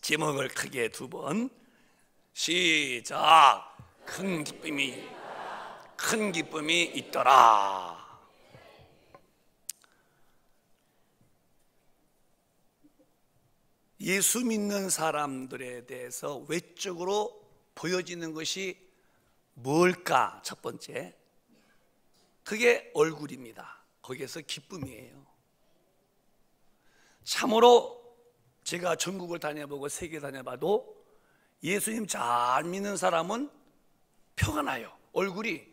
기목을 크게 두 번. 시작. 큰 기쁨이 있더라. 예수 믿는 사람들에 대해서 외적으로 보여지는 것이 뭘까? 첫 번째, 그게 얼굴입니다. 거기에서 기쁨이에요. 참으로 제가 전국을 다녀보고 세계 다녀봐도 예수님 잘 믿는 사람은 표가 나요. 얼굴이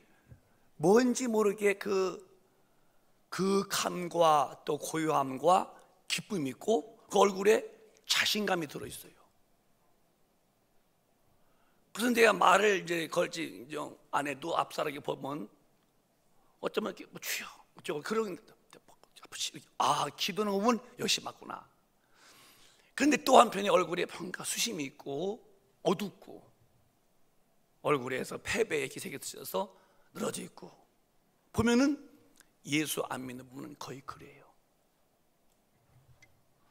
뭔지 모르게 그 감과 또 고요함과 기쁨이 있고 그 얼굴에 자신감이 들어있어요. 그래서 내가 말을 이제 걸지 안 해도 앞사람이 보면 어쩌면 이렇게 뭐 주여 어쩌고 그런, 기도는 보면 역시 맞구나. 그런데 또 한편에 얼굴에 뭔가 수심이 있고 어둡고 얼굴에서 패배의 기색이 드셔서 늘어져 있고 보면은 예수 안 믿는 분은 거의 그래요.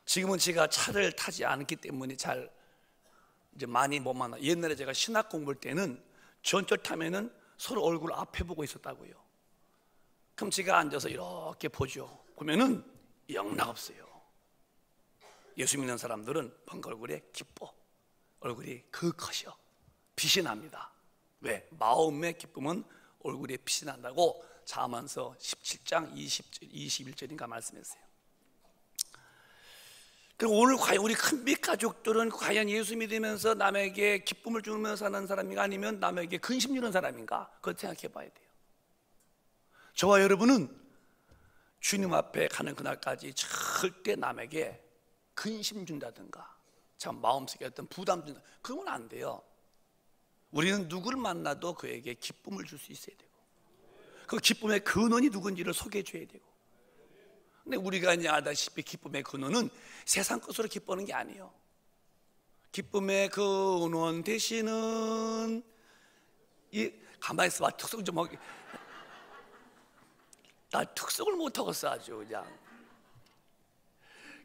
지금은 제가 차를 타지 않기 때문에 잘 이제 많이 못 만나. 옛날에 제가 신학 공부할 때는 전철 타면은 서로 얼굴 앞에 보고 있었다고요. 그럼 제가 앉아서 이렇게 보죠. 보면은 영락 없어요. 예수 믿는 사람들은 뭔가 얼굴에 기뻐. 얼굴이 그것이요. 빛이 납니다. 왜? 마음의 기쁨은 얼굴에 빛이 난다고 잠언서 17장 21절인가 말씀했어요. 그리고 오늘 과연 우리 큰빛 가족들은 과연 예수 믿으면서 남에게 기쁨을 주면서 사는 사람인가 아니면 남에게 근심 주는 사람인가? 그걸 생각해 봐야 돼요. 저와 여러분은 주님 앞에 가는 그날까지 절대 남에게 근심 준다든가 참 마음속에 어떤 부담 준다, 그건 안 돼요. 우리는 누구를 만나도 그에게 기쁨을 줄 수 있어야 되고 그 기쁨의 근원이 누군지를 소개해 줘야 되고. 근데 우리가 이제 알다시피 기쁨의 근원은 세상 것으로 기뻐하는 게 아니에요. 기쁨의 근원 대신은 가만히 있어봐. 특성 좀 하게. 나 특성을 못하겠어 아주 그냥.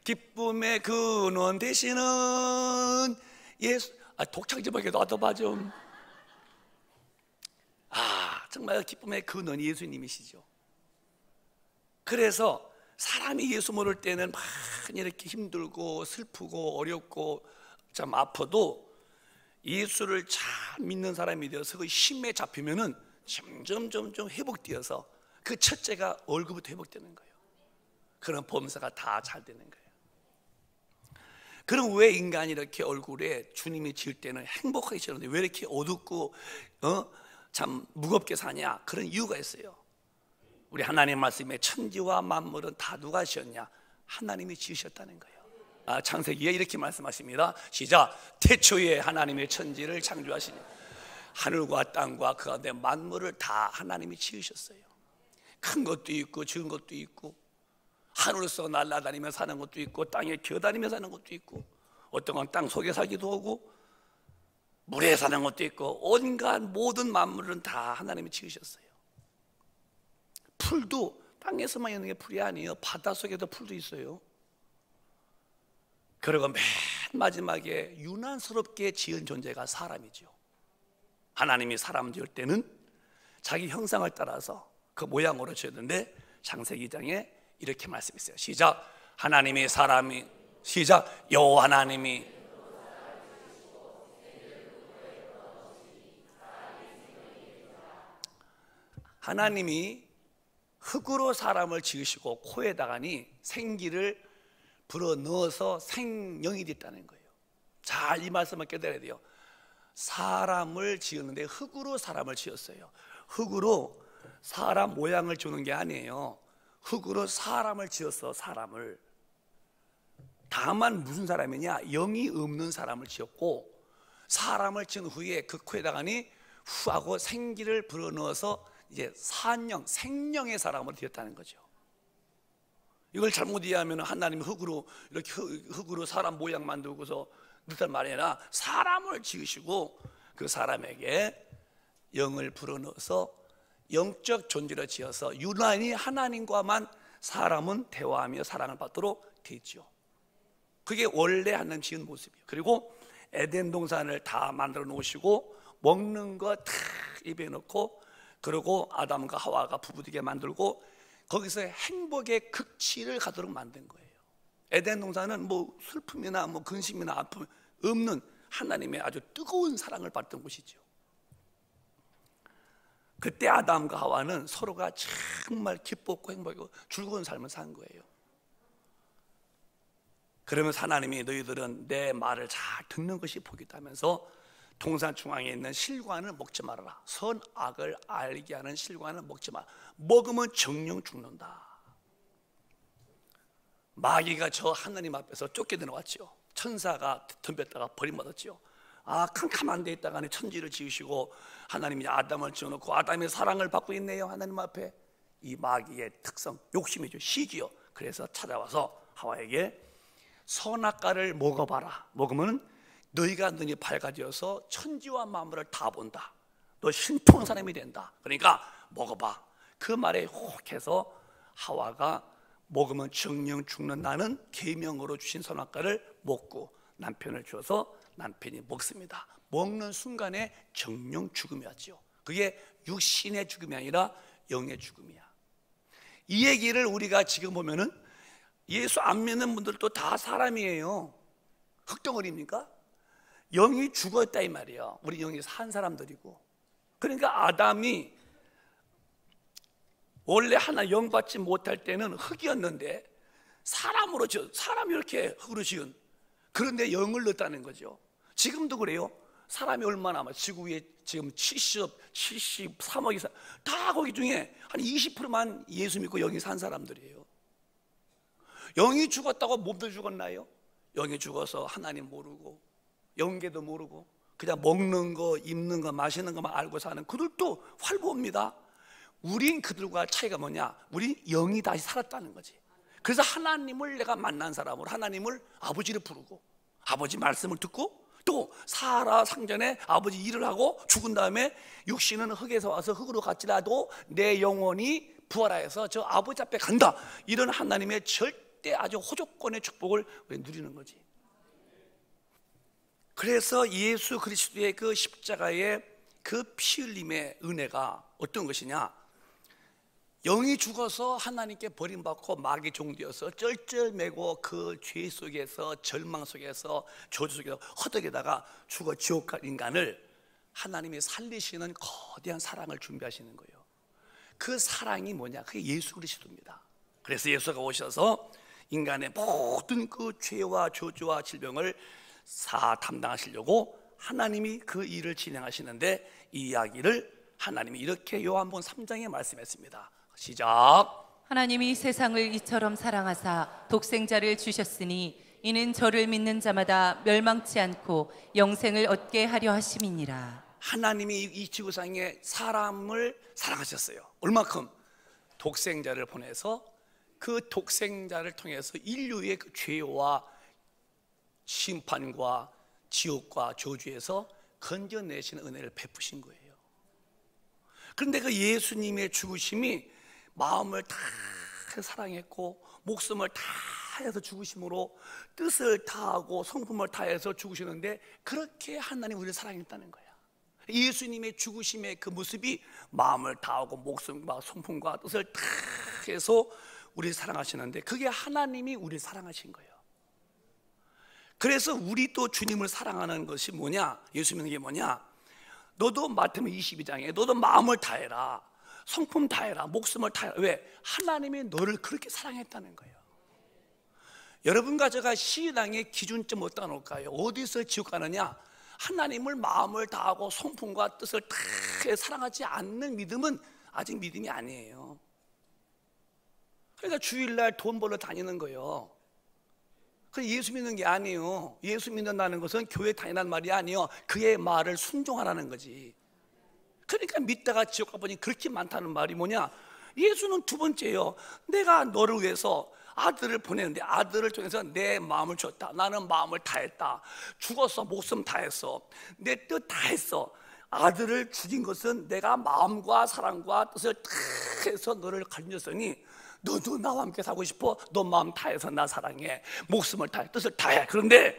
기쁨의 근원 대신은 예수. 독창 좀 하게 놔둬봐 좀. 정말 기쁨의 근원이 예수님이시죠. 그래서 사람이 예수 모를 때는 많이 이렇게 힘들고 슬프고 어렵고 참 아파도 예수를 잘 믿는 사람이 되어서 그 힘에 잡히면은 점점 회복되어서 그 첫째가 얼굴부터 회복되는 거예요. 그런 범사가 다 잘 되는 거예요. 그럼 왜 인간이 이렇게 얼굴에 주님이 지을 때는 행복하게 지었는데 왜 이렇게 어둡고 참 무겁게 사냐? 그런 이유가 있어요. 우리 하나님 말씀에 천지와 만물은 다 누가 지었냐? 하나님이 지으셨다는 거예요. 창세기에 이렇게 말씀하십니다. 시작. 태초에 하나님의 천지를 창조하시니 하늘과 땅과 그 가운데 만물을 다 하나님이 지으셨어요. 큰 것도 있고 적은 것도 있고 하늘에서 날아다니며 사는 것도 있고 땅에 기어다니며 사는 것도 있고 어떤 건 땅 속에 살기도 하고 물에 사는 것도 있고 온갖 모든 만물은 다 하나님이 지으셨어요. 풀도 땅에서만 있는 게 풀이 아니에요. 바닷속에도 풀도 있어요. 그리고 맨 마지막에 유난스럽게 지은 존재가 사람이죠. 하나님이 사람 지을 때는 자기 형상을 따라서 그 모양으로 지었는데 창세기 2장에 이렇게 말씀했어요. 시작. 하나님이 사람이 시작. 여호와 하나님이 흙으로 사람을 지으시고 코에다가니 생기를 불어넣어서 생명이 됐다는 거예요. 잘 이 말씀을 깨달아야 돼요. 사람을 지었는데 흙으로 사람을 지었어요. 흙으로 사람 모양을 주는 게 아니에요. 흙으로 사람을 지었어. 사람을. 다만 무슨 사람이냐? 영이 없는 사람을 지었고 사람을 지은 후에 그 코에다가니 후하고 생기를 불어넣어서 이제 산영, 생명의 사람으로 되었다는 거죠. 이걸 잘못 이해하면 하나님이 흙으로 이렇게 흙으로 사람 모양 만들고서 넣단 말이 아니라 사람을 지으시고 그 사람에게 영을 불어넣어서 영적 존재로 지어서 유난히 하나님과만 사람은 대화하며 사랑을 받도록 되죠. 그게 원래 하나님 지은 모습이에요. 그리고 에덴 동산을 다 만들어 놓으시고 먹는 거 다 입에 넣고, 그리고 아담과 하와가 부부되게 만들고 거기서 행복의 극치를 가도록 만든 거예요. 에덴 동산은 뭐 슬픔이나 뭐 근심이나 아픔 없는 하나님의 아주 뜨거운 사랑을 받던 곳이죠. 그때 아담과 하와는 서로가 정말 기뻤고 행복하고 즐거운 삶을 산 거예요. 그러면서 하나님이 너희들은 내 말을 잘 듣는 것이 복이다 하면서 동산 중앙에 있는 실과는 먹지 말아라. 선악을 알게 하는 실과는 먹지 마라. 먹으면 정령 죽는다. 마귀가 저 하나님 앞에서 쫓겨내놓았죠. 천사가 덤볐다가 버림받았죠. 캄캄한 데 있다가 천지를 지으시고 하나님이 아담을 지어놓고 아담의 사랑을 받고 있네요. 하나님 앞에. 이 마귀의 특성, 욕심이죠. 시기요. 그래서 찾아와서 하와에게 선악과를 먹어봐라. 먹으면 너희가 눈이 밝아져서 천지와 만물을 다 본다. 너 신통한 사람이 된다. 그러니까 먹어봐. 그 말에 혹해서 하와가 먹으면 정령 죽는다는 계명으로 주신 선악과를 먹고 남편을 주어서 남편이 먹습니다. 먹는 순간에 정령 죽음이 왔죠. 그게 육신의 죽음이 아니라 영의 죽음이야. 이 얘기를 우리가 지금 보면은 예수 안 믿는 분들도 다 사람이에요. 흙덩어리입니까? 영이 죽었다 이 말이에요. 우리 영이 산 사람들이고. 그러니까 아담이 원래 하나 영 받지 못할 때는 흙이었는데 사람으로 사람이 이렇게 흙으로 지은, 그런데 영을 넣었다는 거죠. 지금도 그래요. 사람이 얼마나 많아. 지구 위에 지금 73억 이상 다 거기 중에 한 20%만 예수 믿고 영이 산 사람들이에요. 영이 죽었다고 몸도 죽었나요? 영이 죽어서 하나님 모르고 영계도 모르고 그냥 먹는 거, 입는 거, 마시는 것만 알고 사는 그들도 활보입니다. 우린 그들과 차이가 뭐냐? 우린 영이 다시 살았다는 거지. 그래서 하나님을 내가 만난 사람으로 하나님을 아버지를 부르고 아버지 말씀을 듣고 또 살아 상전에 아버지 일을 하고 죽은 다음에 육신은 흙에서 와서 흙으로 갔지라도 내 영혼이 부활하여서 저 아버지 앞에 간다. 이런 하나님의 절대 아주 호조건의 축복을 누리는 거지. 그래서 예수 그리스도의 그 십자가의 그 피 흘림의 은혜가 어떤 것이냐? 영이 죽어서 하나님께 버림받고 마귀 종되어서 쩔쩔매고 그 죄 속에서 절망 속에서 저주 속에서 허덕에다가 죽어 지옥 갈 인간을 하나님이 살리시는 거대한 사랑을 준비하시는 거예요. 그 사랑이 뭐냐? 그게 예수 그리스도입니다. 그래서 예수가 오셔서 인간의 모든 그 죄와 저주와 질병을 담당하시려고 하나님이 그 일을 진행하시는데, 이 이야기를 하나님이 이렇게 요한복음 3장에 말씀했습니다. 시작. 하나님이 세상을 이처럼 사랑하사 독생자를 주셨으니 이는 저를 믿는 자마다 멸망치 않고 영생을 얻게 하려 하심이니라. 하나님이 이 지구상에 사람을 사랑하셨어요. 얼마큼? 독생자를 보내서 그 독생자를 통해서 인류의 그 죄와 심판과 지옥과 저주에서 건져내시는 은혜를 베푸신 거예요. 그런데 그 예수님의 죽으심이 마음을 다 사랑했고 목숨을 다해서 죽으심으로 뜻을 다하고 성품을 다해서 죽으시는데, 그렇게 하나님 우리를 사랑했다는 거야. 예수님의 죽으심의 그 모습이 마음을 다하고 목숨과 성품과 뜻을 다 해서 우리를 사랑하시는데, 그게 하나님이 우리를 사랑하신 거예요. 그래서 우리 또 주님을 사랑하는 것이 뭐냐? 예수 믿는 게 뭐냐? 너도 마태복음 22장에 너도 마음을 다해라, 성품 다해라, 목숨을 다해라. 왜? 하나님이 너를 그렇게 사랑했다는 거예요. 여러분과 제가 신앙의 기준점 어디다 놓을까요? 어디서 지옥 가느냐? 하나님을 마음을 다하고 성품과 뜻을 다 사랑하지 않는 믿음은 아직 믿음이 아니에요. 그러니까 주일날 돈 벌러 다니는 거예요. 그 예수 믿는 게 아니에요. 예수 믿는다는 것은 교회 다니는 말이 아니에요. 그의 말을 순종하라는 거지. 그러니까 믿다가 지옥 가보니 그렇게 많다는 말이 뭐냐? 예수는 두 번째예요. 내가 너를 위해서 아들을 보내는데 아들을 통해서 내 마음을 줬다. 나는 마음을 다했다. 죽었어. 목숨 다했어. 내 뜻 다했어. 아들을 죽인 것은 내가 마음과 사랑과 뜻을 다 해서 너를 가졌으니 너도 나와 함께 살고 싶어? 너 마음 다해서 나 사랑해. 목숨을 다해, 뜻을 다해. 그런데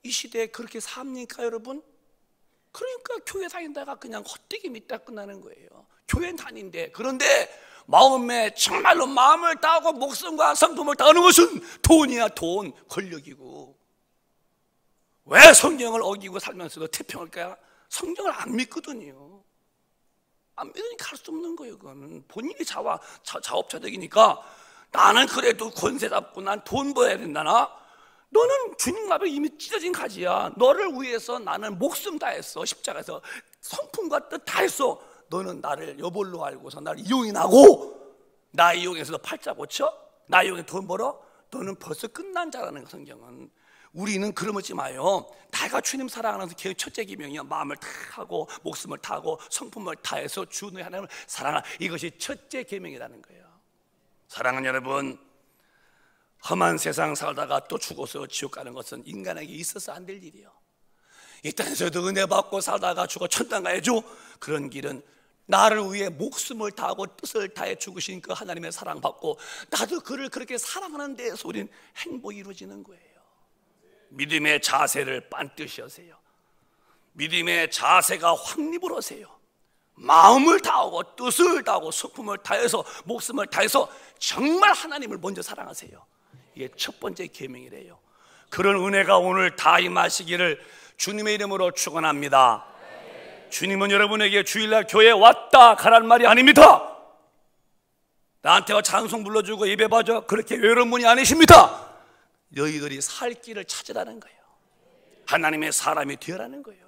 이 시대에 그렇게 삽니까 여러분? 그러니까 교회 다닌다가 그냥 헛되게 믿다 끝나는 거예요. 교회는 다닌데, 그런데 마음에 정말로 마음을 다하고 목숨과 성품을 다하는 것은 돈이야, 돈, 권력이고. 왜 성경을 어기고 살면서도 태평할까요? 성경을 안 믿거든요. 안 믿으니까 할 수 없는 거예요. 그거는 본인이 자업자득이니까 나는 그래도 권세 잡고 난 돈 벌어야 된다나? 너는 주님 앞에 이미 찢어진 가지야. 너를 위해서 나는 목숨 다했어. 십자가에서 성품과 뜻 다했어. 너는 나를 여볼로 알고서 나를 이용이나고, 나 이용해서 너 팔자 고쳐? 나 이용해 돈 벌어? 너는 벌써 끝난 자라는 거. 성경은 우리는 그러지 마요. 다가 주님 사랑하는 게 첫째 계명이야. 마음을 다 하고 목숨을 다하고 성품을 다해서 주 너희 하나님을 사랑하라. 이것이 첫째 계명이라는 거예요. 사랑하는 여러분, 험한 세상 살다가 또 죽어서 지옥 가는 것은 인간에게 있어서 안 될 일이에요. 이 땅에서도 은혜 받고 살다가 죽어 천당 가야죠. 그런 길은 나를 위해 목숨을 다하고 뜻을 다해 죽으신 그 하나님의 사랑 받고 나도 그를 그렇게 사랑하는 데에서 우리는 행복이 이루어지는 거예요. 믿음의 자세를 반드시 하세요. 믿음의 자세가 확립을 하세요. 마음을 다하고 뜻을 다하고 성품을 다해서 목숨을 다해서 정말 하나님을 먼저 사랑하세요. 이게 첫 번째 계명이래요. 그런 은혜가 오늘 다 임하시기를 주님의 이름으로 축원합니다. 주님은 여러분에게 주일날 교회에 왔다 가란 말이 아닙니다. 나한테 찬송 불러주고 예배 봐줘 그렇게 외로운 분이 아니십니다. 너희들이 살 길을 찾으라는 거예요. 하나님의 사람이 되어라는 거예요.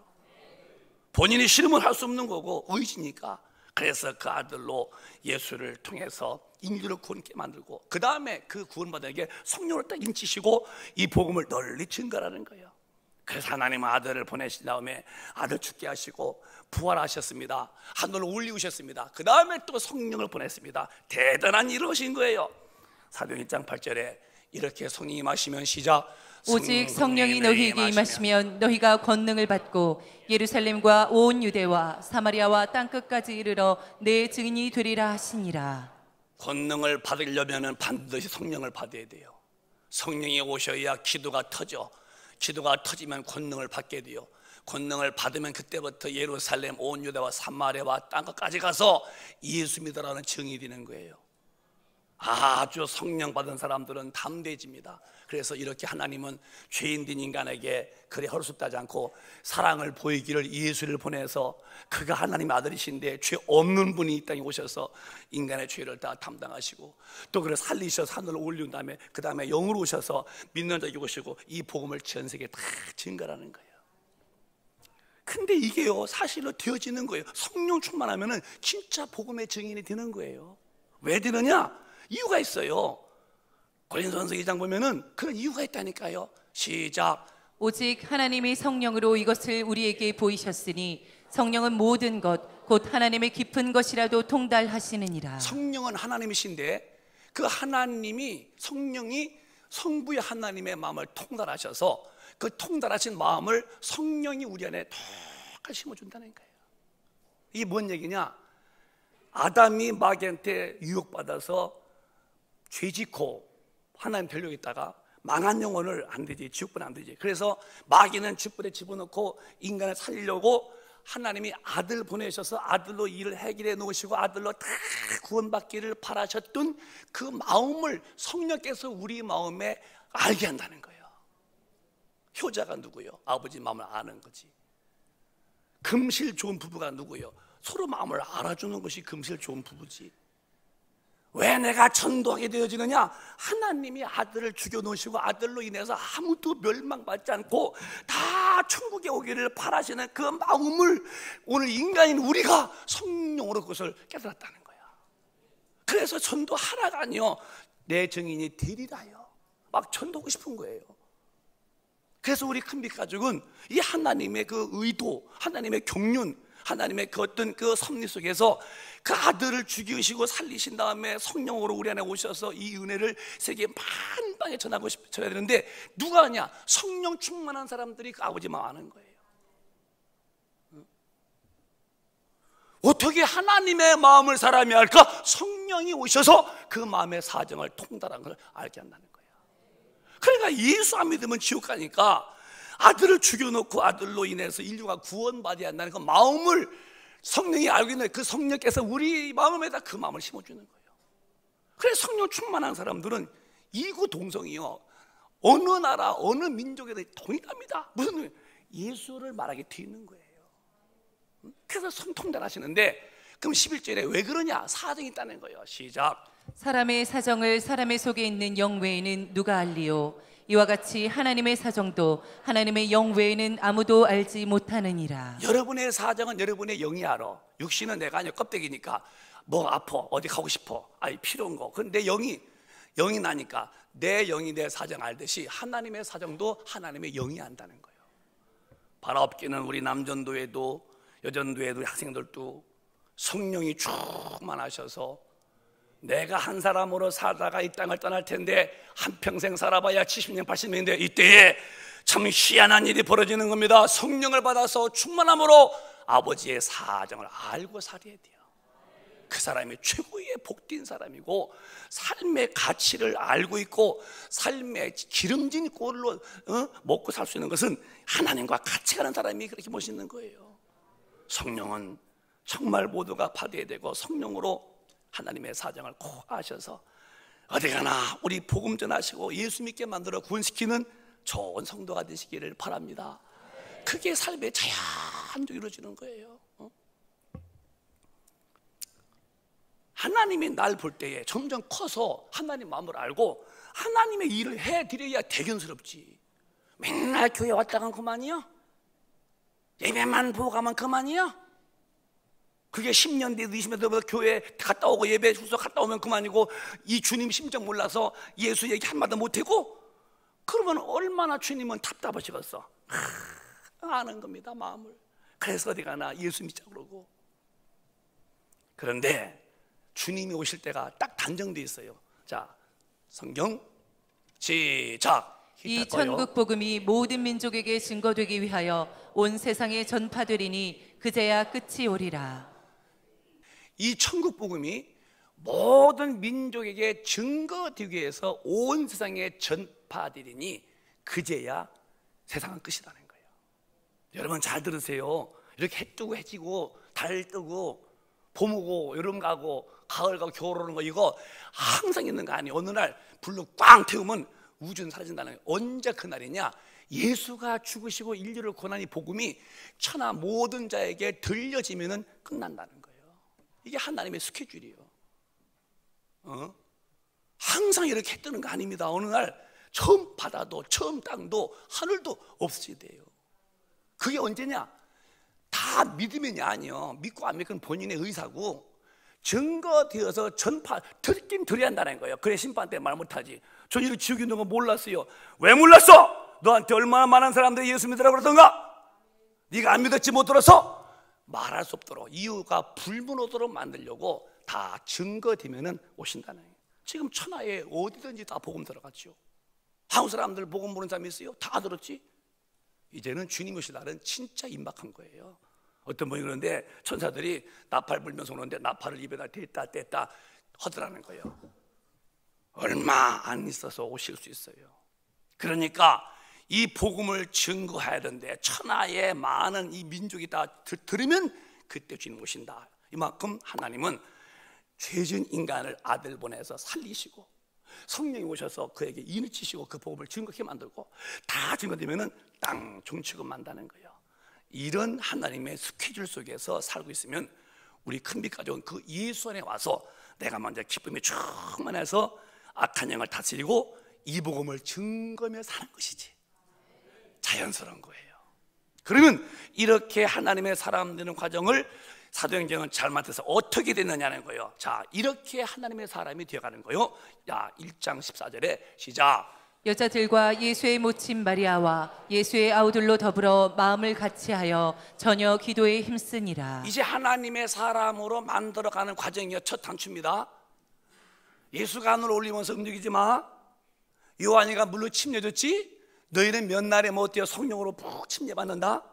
본인이 싫으면 할 수 없는 거고 의지니까. 그래서 그 아들로 예수를 통해서 인류를 구원케 만들고 그 다음에 그 구원받은 에게 성령을 딱 인치시고 이 복음을 널리 증거하라는 거예요. 그래서 하나님은 아들을 보내신 다음에 아들 죽게 하시고 부활하셨습니다. 하늘로 올리우셨습니다. 그 다음에 또 성령을 보냈습니다. 대단한 일을 하신 거예요. 사도행 1장 8절에 이렇게 성령이 임하시면 시작. 오직 성령이 너희에게 임하시면 너희가 권능을 받고 예루살렘과 온 유대와 사마리아와 땅끝까지 이르러 내 증인이 되리라 하시니라. 권능을 받으려면 반드시 성령을 받아야 돼요. 성령이 오셔야 기도가 터져. 기도가 터지면 권능을 받게 돼요. 권능을 받으면 그때부터 예루살렘, 온 유대와 사마리아와 땅끝까지 가서 예수 믿으라는 증인이 되는 거예요. 아주 성령 받은 사람들은 담대해집니다. 그래서 이렇게 하나님은 죄인된 인간에게 그래 허술하지 않고 사랑을 보이기를 예수를 보내서 그가 하나님의 아들이신데 죄 없는 분이 이 땅에 오셔서 인간의 죄를 다 담당하시고 또 그를 살리셔서 하늘로 올린 다음에 그 다음에 영으로 오셔서 믿는 자에게 오시고 이 복음을 전 세계에 다 증거하는 거예요. 근데 이게요 사실로 되어지는 거예요. 성령 충만하면은 진짜 복음의 증인이 되는 거예요. 왜 되느냐? 이유가 있어요. 고린도전서 2장 보면은 그런 이유가 있다니까요. 시작. 오직 하나님이 성령으로 이것을 우리에게 보이셨으니 성령은 모든 것 곧 하나님의 깊은 것이라도 통달하시느니라. 성령은 하나님이신데 그 하나님이 성령이 성부의 하나님의 마음을 통달하셔서 그 통달하신 마음을 성령이 우리 안에 톡 심어준다는 거예요. 이게 뭔 얘기냐? 아담이 마귀한테 유혹받아서 죄짓고 하나님 되려고 했다가 망한 영혼을 안 되지, 지옥불 안 되지. 그래서 마귀는 지옥불에 집어넣고 인간을 살리려고 하나님이 아들 보내셔서 아들로 일을 해결해 놓으시고 아들로 다 구원받기를 바라셨던 그 마음을 성령께서 우리 마음에 알게 한다는 거예요. 효자가 누구요? 아버지 마음을 아는 거지. 금실 좋은 부부가 누구요? 서로 마음을 알아주는 것이 금실 좋은 부부지. 왜 내가 전도하게 되어지느냐? 하나님이 아들을 죽여놓으시고 아들로 인해서 아무도 멸망받지 않고 다 천국에 오기를 바라시는 그 마음을 오늘 인간인 우리가 성령으로 그것을 깨달았다는 거야. 그래서 전도하라가 아니요 내 증인이 되리라요. 막 전도하고 싶은 거예요. 그래서 우리 큰빛 가족은 이 하나님의 그 의도, 하나님의 경륜, 하나님의 그 어떤 그 섭리 속에서 그 아들을 죽이시고 살리신 다음에 성령으로 우리 안에 오셔서 이 은혜를 세계 만방에 전하고 싶어야 되는데 누가 하냐? 성령 충만한 사람들이 그 아버지 마음 아는 거예요. 어떻게 하나님의 마음을 사람이 알까? 성령이 오셔서 그 마음의 사정을 통달한 걸 알게 한다는 거예요. 그러니까 예수 안 믿으면 지옥 가니까 아들을 죽여놓고 아들로 인해서 인류가 구원받아야 한다는 그 마음을 성령이 알고 있는 그 성령께서 우리 마음에다 그 마음을 심어주는 거예요. 그래서 성령 충만한 사람들은 이구동성이요, 어느 나라 어느 민족에도 동일합니다. 무슨 예수를 말하게 돼 있는 거예요. 그래서 성통달하시는데, 그럼 11절에 왜 그러냐? 사정이 있다는 거예요. 시작. 사람의 사정을 사람의 속에 있는 영 외에는 누가 알리요? 이와 같이 하나님의 사정도 하나님의 영 외에는 아무도 알지 못하느니라. 여러분의 사정은 여러분의 영이 알아. 육신은 내가 아니야, 껍데기니까. 뭐 아파, 어디 가고 싶어, 아니 필요한 거. 근데 영이 나니까 내 영이 내 사정 알듯이 하나님의 사정도 하나님의 영이 안다는 거예요. 바라옵기는 우리 남전도에도 여전도에도 학생들도 성령이 충만하셔서 내가 한 사람으로 살다가 이 땅을 떠날 텐데 한평생 살아봐야 70년 80년인데 이때에 참 희한한 일이 벌어지는 겁니다. 성령을 받아서 충만함으로 아버지의 사정을 알고 살아야 돼요. 그 사람이 최고의 복된 사람이고 삶의 가치를 알고 있고 삶의 기름진 꼴로 먹고 살 수 있는 것은 하나님과 같이 가는 사람이 그렇게 멋있는 거예요. 성령은 정말 모두가 받아야 되고 성령으로 하나님의 사정을 꼭 아셔서 어디 가나 우리 복음 전하시고 예수 믿게 만들어 구원시키는 좋은 성도가 되시기를 바랍니다. 그게 삶의 자연적으로 이루어지는 거예요. 하나님이 날 볼 때에 점점 커서 하나님 마음을 알고 하나님의 일을 해드려야 대견스럽지. 맨날 교회 왔다 간 그만이요? 예배만 보고 가면 그만이요? 그게 10년 뒤에도 20년 뒤에도 교회 갔다 오고 예배 주소 갔다 오면 그만이고 이 주님 심정 몰라서 예수 얘기 한마디 못하고 그러면 얼마나 주님은 답답하시겠어. 아는 겁니다, 마음을. 그래서 어디 가나 예수 믿자 그러고. 그런데 주님이 오실 때가 딱 단정되어 있어요. 자, 성경 시작. 이 천국 복음이 모든 민족에게 증거되기 위하여 온 세상에 전파되리니 그제야 끝이 오리라. 이 천국 복음이 모든 민족에게 증거되기 위해서 온 세상에 전파되리니 그제야 세상은 끝이라는 거예요. 여러분 잘 들으세요. 이렇게 해 뜨고 해지고 달 뜨고 봄 오고 여름 가고 가을 가고 겨울 오는 거 이거 항상 있는 거 아니에요. 어느 날 불로 꽝 태우면 우주는 사라진다는 거예요. 언제 그날이냐? 예수가 죽으시고 인류를 고난이 복음이 천하 모든 자에게 들려지면은 끝난다는 거예요. 이게 하나님의 스케줄이에요. 항상 이렇게 뜨는 거 아닙니다. 어느 날 처음 바다도 처음 땅도 하늘도 없어져야 돼요. 그게 언제냐? 다 믿으면이 아니요. 믿고 안 믿고는 본인의 의사고 증거되어서 전파 듣긴 들어야 한다는 거예요. 그래 심판 때 말 못하지. 저 이렇게 지옥에 있는 거 몰랐어요. 왜 몰랐어? 너한테 얼마나 많은 사람들이 예수 믿으라고 그러던가? 네가 안 믿었지 못 들어서? 말할 수 없도록 이유가 불문오도록 만들려고 다 증거되면은 오신다는 거예요. 지금 천하에 어디든지 다 복음 들어갔죠. 한국 사람들 복음 모르는 사람 있어요? 다 들었지? 이제는 주님 오실 날은 진짜 임박한 거예요. 어떤 분이 그러는데 천사들이 나팔 불면서 오는데 나팔을 입에다 댔다 뗐다 하더라는 거예요. 얼마 안 있어서 오실 수 있어요. 그러니까 이 복음을 증거해야 되는데 천하의 많은 이 민족이 다 들으면 그때 주님 오신다. 이만큼 하나님은 죄진 인간을 아들 보내서 살리시고 성령이 오셔서 그에게 인을 치시고 그 복음을 증거하게 만들고 다 증거되면은 땅 종치고 만다는 거예요. 이런 하나님의 스케줄 속에서 살고 있으면 우리 큰빛 가족은 그 예수 안에 와서 내가 먼저 기쁨이 충만해서 악한 영을 다스리고 이 복음을 증거하며 사는 것이지. 자연스러운 거예요. 그러면 이렇게 하나님의 사람 되는 과정을 사도행전은 잘 맡아서 어떻게 됐느냐는 거예요. 자, 이렇게 하나님의 사람이 되어가는 거예요. 자, 1장 14절에 시작. 여자들과 예수의 모친 마리아와 예수의 아우들로 더불어 마음을 같이하여 저녁 기도에 힘쓰니라. 이제 하나님의 사람으로 만들어가는 과정이요. 첫 단추입니다. 예수가 하늘로 올리면서 움직이지 마. 요한이가 물로 침례줬지. 너희는 몇 날에 뭐 어때요? 성령으로 푹 침례받는다.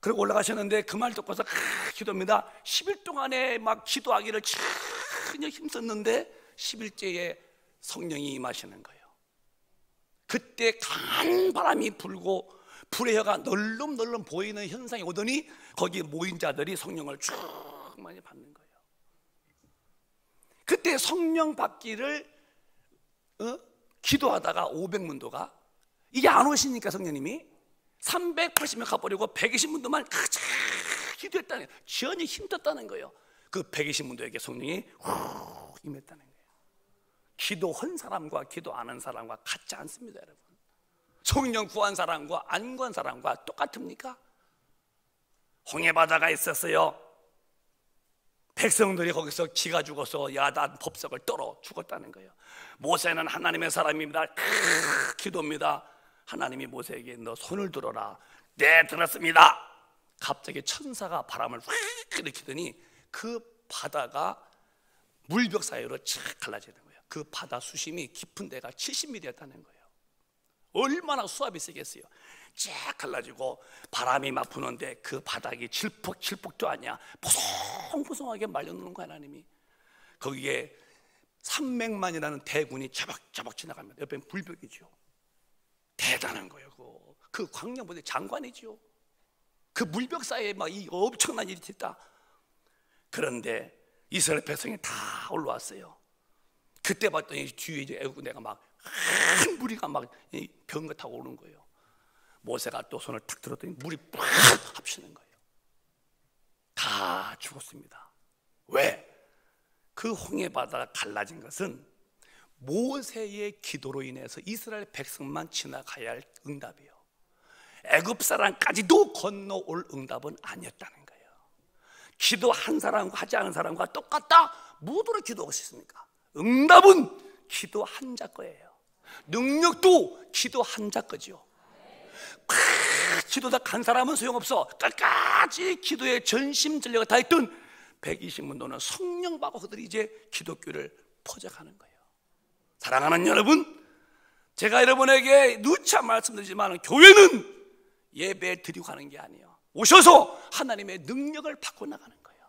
그리고 올라가셨는데 그 말 듣고서 기도합니다. 10일 동안에 막 기도하기를 전혀 힘썼는데 10일째에 성령이 임하시는 거예요. 그때 강한 바람이 불고 불의 혀가 널름널름 보이는 현상이 오더니 거기 모인 자들이 성령을 쭉 많이 받는 거예요. 그때 성령 받기를 기도하다가 500문도가 이게 안 오시니까 성령님이 380명 가버리고 120문도만 기도했다는 거예요. 전혀 힘들었다는 거예요. 그 120문도에게 성령이 후 임했다는 거예요. 기도한 사람과 기도 안 한 사람과 같지 않습니다, 여러분. 성령 구한 사람과 안 구한 사람과 똑같습니까? 홍해바다가 있었어요. 백성들이 거기서 기가 죽어서 야단 법석을 떨어 죽었다는 거예요. 모세는 하나님의 사람입니다. 기도입니다. 하나님이 모세에게 너 손을 들어라. 네, 들었습니다. 갑자기 천사가 바람을 확 일으키더니 그 바다가 물벽 사이로 착 갈라지는 거예요. 그 바다 수심이 깊은 데가 70m였다는 거예요. 얼마나 수압이 세겠어요. 쫙 갈라지고 바람이 막 부는데 그 바닥이 질퍽질퍽도 아니야. 보송보송하게 말려놓는 거야, 하나님이. 거기에 300만이라는 대군이 자박자박 지나갑니다. 옆에 불벽이죠. 대단한 거예요. 그 광야보다 장관이죠. 그 물벽 사이에 막 이 엄청난 일이 됐다. 그런데 이스라엘 백성이 다 올라왔어요. 그때 봤더니 뒤에 이제 애국 내가 막 큰 무리가 막 병거 타고 오는 거예요. 모세가 또 손을 탁 들었더니 물이 팍 합치는 거예요. 다 죽었습니다. 왜? 그 홍해 바다가 갈라진 것은 모세의 기도로 인해서 이스라엘 백성만 지나가야 할 응답이에요. 애굽 사람까지도 건너올 응답은 아니었다는 거예요. 기도한 사람과 하지 않은 사람과 똑같다? 모두를 기도하고 싶습니까? 응답은 기도한 자 거예요. 능력도 기도한 자 거죠. 기도다 간 사람은 소용없어. 끝까지 기도에 전심전력을 다했던 120문도는 성령 받고 그들이 이제 기독교를 퍼져가는 거예요. 사랑하는 여러분, 제가 여러분에게 누차 말씀드리지만 교회는 예배 드리고 가는 게 아니에요. 오셔서 하나님의 능력을 받고 나가는 거예요.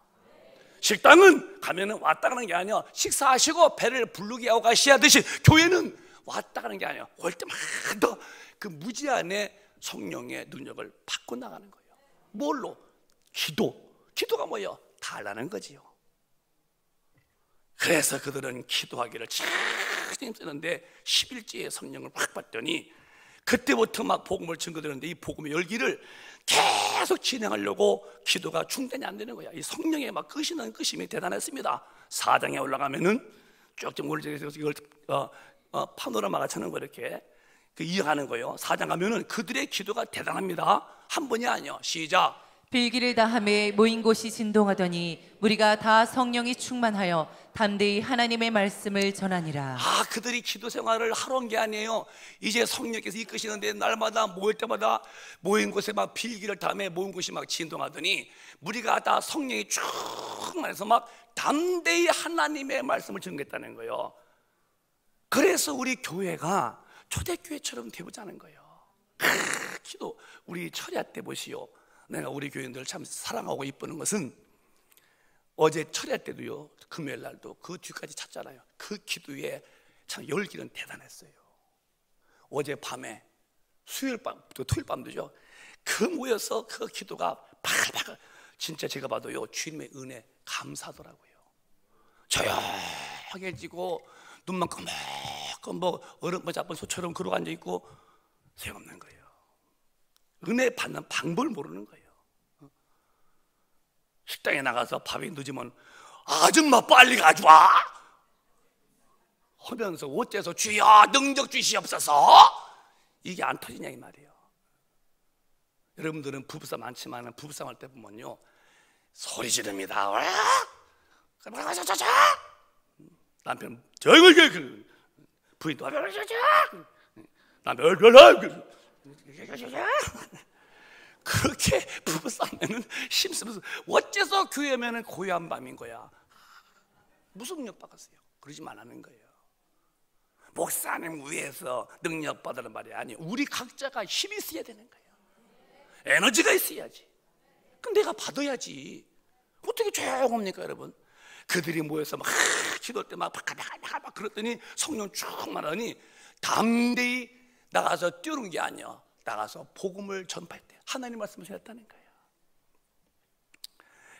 식당은 가면은 왔다 가는 게 아니에요. 식사하시고 배를 부르게 하고 가셔야 하듯이 교회는 왔다 가는 게 아니에요. 올 때마다 그 무제한의 성령의 능력을 받고 나가는 거예요. 뭘로? 기도가 뭐예요? 달라는 거지요. 그래서 그들은 기도하기를 참 힘쓰는데 11지에 성령을 확 받더니 그때부터 막 복음을 증거드렸는데 이 복음의 열기를 계속 진행하려고 기도가 중단이 안 되는 거야. 이 성령의 막 끄시는 끄심이 대단했습니다. 4장에 올라가면은 쭉쭉 올라가서 이걸 파노라마가 쳐는 거 이렇게 이해하는 거예요. 4장 가면은 그들의 기도가 대단합니다. 한 번이 아니요. 시작. 빌기를 다함에 모인 곳이 진동하더니 우리가 다 성령이 충만하여 담대히 하나님의 말씀을 전하니라. 그들이 기도 생활을 하러 온 게 아니에요. 이제 성령께서 이끄시는데 날마다 모일 때마다 모인 곳에 막 빌기를 다음에 모인 곳이 막 진동하더니 우리가 다 성령이 충만해서 막 담대히 하나님의 말씀을 전했다는 거예요. 그래서 우리 교회가 초대교회처럼 되보자는 거예요. 기도 우리 철야 때 보시오. 내가 우리 교인들 참 사랑하고 이쁘는 것은 어제 철야 때도요, 금요일 날도 그 뒤까지 찼잖아요. 그 기도에 참 열기는 대단했어요. 어제 밤에 수요일 밤, 또 토요일 밤도죠. 그 모여서 그 기도가 바글바글. 진짜 제가 봐도요, 주님의 은혜 감사하더라고요. 조용해지고 눈만 검먹 뭐 얼음 잡은 소처럼 그러고 앉아 있고 소용없는 거예요. 은혜 받는 방법을 모르는 거예요. 식당에 나가서 밥이 늦으면 아줌마 빨리 가져와 하면서 어째서 주여 능력 주시옵소서 이게 안 터지냐 이 말이에요. 여러분들은 부부싸움 많지만 부부싸움 할 때 보면요 소리 지릅니다. 남편 저걸 부인도 남편 그렇게 부부싸움에는 힘쓰면서 어째서 교회면은 고요한 밤인 거야. 무슨 능력 받았어요? 그러지 말라는 거예요. 목사님 위에서 능력 받으란 말이 아니에요. 우리 각자가 힘이 있어야 되는 거예요. 에너지가 있어야지. 그럼 내가 받아야지. 어떻게 조용합니까 여러분? 그들이 모여서 막 기도할 때 막 그랬더니 성령 쭉 말하니 담대히 나가서 뛰는 게 아니야. 나가서 복음을 전파했대요. 하나님 말씀을 전했다는 거예요.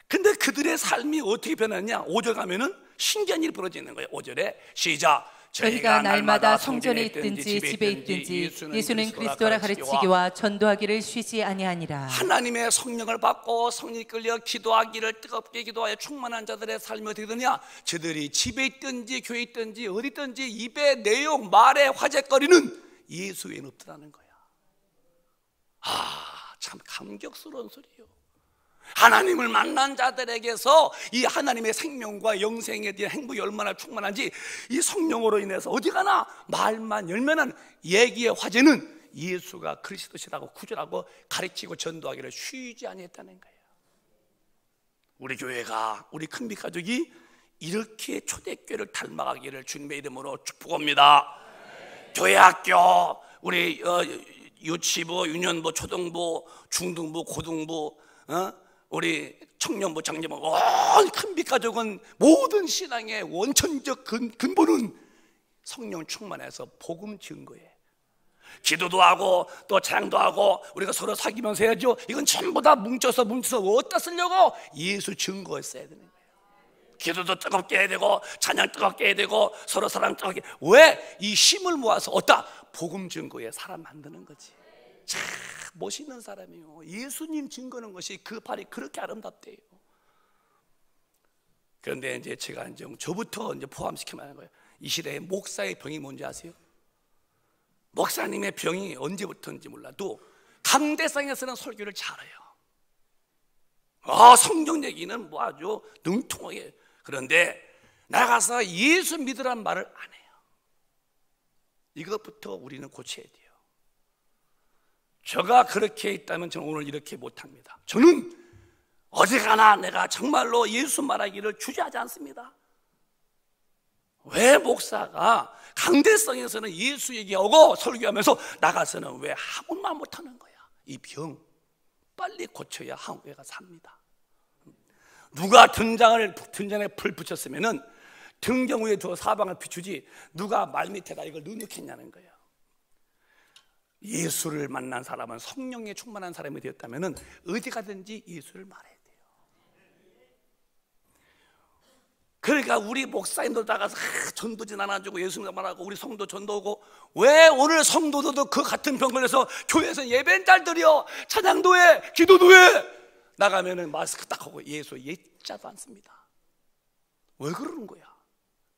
근데 그들의 삶이 어떻게 변했냐? 5절 가면은 신기한 일이 벌어지는 거예요. 5절에 시작. 저희가 날마다 성전에 있든지 집에 있든지 예수는 그리스도라 가르치기와 전도하기를 쉬지 아니하니라. 하나님의 성령을 받고 성령이 끌려 기도하기를 뜨겁게 기도하여 충만한 자들의 삶이 어떻게 되느냐? 저들이 집에 있든지 교회에 있든지 어디 있든지 입의 내용, 말의 화제거리는 예수 외에는 없더라는 거야. 참 감격스러운 소리예요. 하나님을 만난 자들에게서 이 하나님의 생명과 영생에 대한 행복이 얼마나 충만한지, 이 성령으로 인해서 어디 가나 말만 열면은 얘기의 화제는 예수가 그리스도시라고 구절하고 가르치고 전도하기를 쉬지 아니했다는 거예요. 우리 교회가, 우리 큰빛 가족이 이렇게 초대교회를 닮아가기를 주님의 이름으로 축복합니다. 교회 학교, 우리 유치부, 유년부, 초등부, 중등부, 고등부, 우리 청년부, 장년부, 온 큰빛 가족은 모든 신앙의 원천적 근본은 성령 충만해서 복음 증거예요. 기도도 하고 또 찬양도 하고 우리가 서로 사귀면서 해야죠. 이건 전부 다 뭉쳐서 어디다 쓰려고? 예수 증거에 써야 되는 거예요. 기도도 뜨겁게 해야 되고 찬양 뜨겁게 해야 되고 서로 사랑 뜨겁게. 왜? 이 힘을 모아서 어디다? 복음 증거에 사람 만드는 거지. 참 멋있는 사람이에요. 예수님 증거는 것이 그 발이 그렇게 아름답대요. 그런데 이제 제가 이제 저부터 이제 포함시키면 하는 거예요. 이 시대에 목사의 병이 뭔지 아세요? 목사님의 병이 언제부터인지 몰라도 강대상에서는 설교를 잘해요. 성경 얘기는 뭐 아주 능통하게. 그런데 나가서 예수 믿으란 말을 안 해요. 이것부터 우리는 고쳐야 돼요. 제가 그렇게 있다면 저는 오늘 이렇게 못합니다. 저는 어디 가나 내가 정말로 예수 말하기를 주저하지 않습니다. 왜 목사가 강대성에서는 예수 얘기하고 설교하면서 나가서는 왜 아무 말 못하는 거야? 이 병 빨리 고쳐야 한국에가 삽니다. 누가 등장에 불 붙였으면은 등경 위에 저 사방을 비추지 누가 말 밑에다 이걸 넣겠냐는 거예요. 예수를 만난 사람은 성령에 충만한 사람이 되었다면 어디 가든지 예수를 말해야 돼요. 그러니까 우리 목사님들 나가서 전도지 나눠주고 예수님 말하고 우리 성도 전도하고, 왜 오늘 성도들도 그 같은 병 걸려서 교회에서 예배는 잘 드려, 찬양도 해, 기도도 해, 나가면은 마스크 딱 하고 예수 예자도 않습니다. 왜 그러는 거야?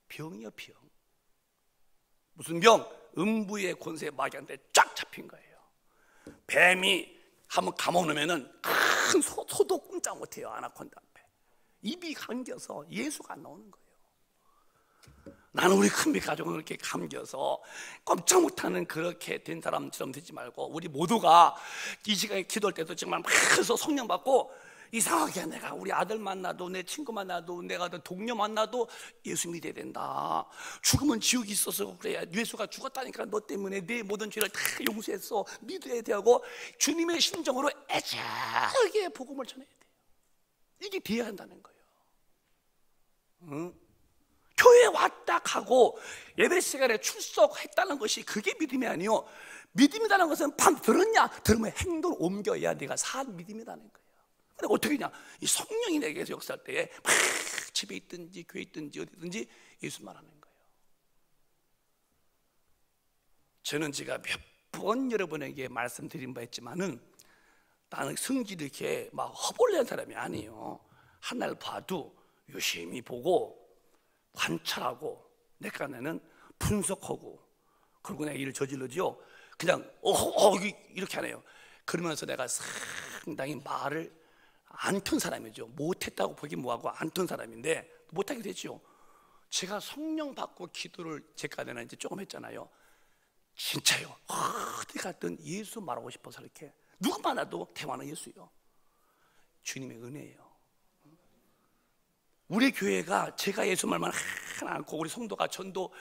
병이야 병. 무슨 병? 음부의 권세 마귀한테 쫙 잡힌 거예요. 뱀이 한번 감아놓으면은 큰 소도 꼼짝 못해요. 아나콘다 앞에 입이 감겨서 예수가 안 나오는 거예요. 나는 우리 큰빛 가족은 그렇게 감겨서 꼼짝 못하는 그렇게 된 사람처럼 되지 말고, 우리 모두가 이 시간에 기도할 때도 정말 막 해서 성령 받고, 이상하게 내가 우리 아들 만나도 내 친구 만나도 내가 동료 만나도 예수 믿어야 된다. 죽으면 지옥이 있어서 그래야, 예수가 죽었다니까 너 때문에 내 모든 죄를 다 용서했어, 믿어야 되고 주님의 심정으로 애절하게 복음을 전해야 돼요. 이게 돼야 한다는 거예요. 응? 교회에 왔다 가고 예배 시간에 출석했다는 것이 그게 믿음이 아니요. 믿음이라는 것은 방 들었냐? 들으면 행동을 옮겨야 내가 산 믿음이라는 거예요. 근데 어떻게 하냐? 이 성령이 내게서 역사할 때에 막 집에 있든지 교회에 있든지 어디든지 예수 말하는 거예요. 저는 제가 몇 번 여러분에게 말씀드린 바 있지만은 나는 성질이 이렇게 막 허벌레한 사람이 아니에요. 하나를 봐도 유심히 보고 관찰하고 내간에는 분석하고, 그리고 내가 일을 저질러지요. 그냥 이렇게 안 해요. 그러면서 내가 상당히 말을 안 튼 사람이죠. 못했다고 보기 뭐하고 안 튼 사람인데 못하게 되죠. 제가 성령 받고 기도를 제간에는 이제 조금 했잖아요. 진짜요. 어디 갔든 예수 말하고 싶어서 이렇게 누구 만나도 대화는 예수요. 주님의 은혜예요. 우리 교회가 제가 예수 말만 하나 않고 우리 성도가 전도,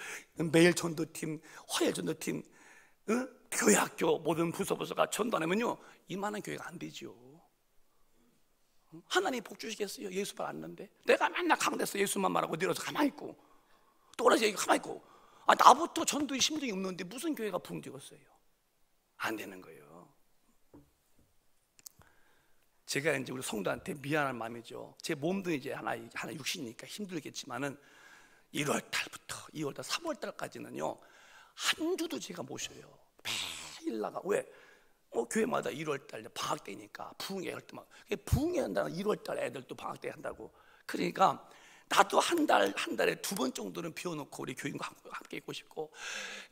매일 전도팀, 화요일 전도팀, 교회 학교 모든 부서가 전도 안 하면요 이만한 교회가 안 되죠. 하나님 복 주시겠어요? 예수 말 안는데 내가 맨날 강대에서 예수만 말하고 내려서 가만히 있고 또라지 얘기 가만히 있고, 나부터 전도의 심정이 없는데 무슨 교회가 붕 되겠어요? 안 되는 거예요. 제가 이제 우리 성도한테 미안한 마음이죠. 제 몸도 이제 하나 육신이니까 힘들겠지만은 1월 달부터 2월 달, 3월 달까지는요 한 주도 제가 모셔요. 매일 나가. 왜? 교회마다 1월 달 방학 때니까 부흥회 할 때만 부흥회 한다는 1월 달 애들도 방학 때 한다고. 그러니까 나도 한 달에 2번 정도는 비워놓고 우리 교인과 함께 있고 싶고,